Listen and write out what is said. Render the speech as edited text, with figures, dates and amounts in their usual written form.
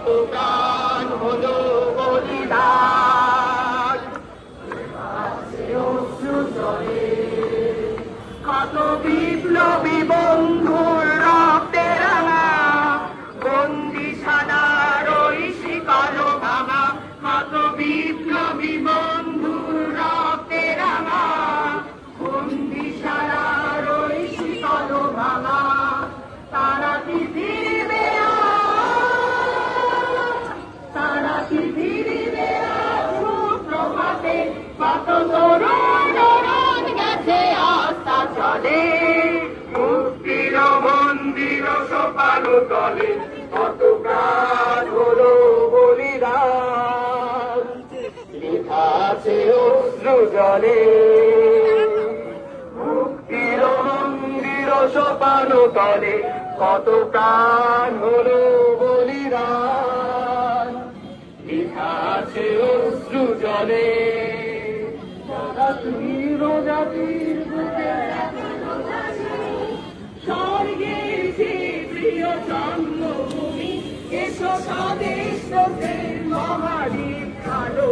কত প্রাণ হলো বলিদান, অশ্রু ঝরে কত বিপ্লবী বন্ধুর রক্তে রাঙা, বন্দিশালার ওই শিকল ভাঙা, কত বিপ্লবী বন্ধুর রক্তে রাঙা, বন্দিশালার ওই শিকল ভাঙা। তারা কি ফিরবে, তারা কি ফিরবে প্রভাতে, কত তরুণ গেছে আস্থা চলে, মুক্তির মন্দির সোপানো তলে, কত প্রাণ হলো বলিদান, লেখা আছে অশ্রু জলে, মুক্তির মন্দির সোপানো তলে, কত প্রাণ হলো বলিদান, লেখা আছে অশ্রু জলে। জাতির বুকে স্বর্গের যে প্রিয় জন্মভূমি, এসো স্বদেশ তোদের মহাদ্বীপ কালো।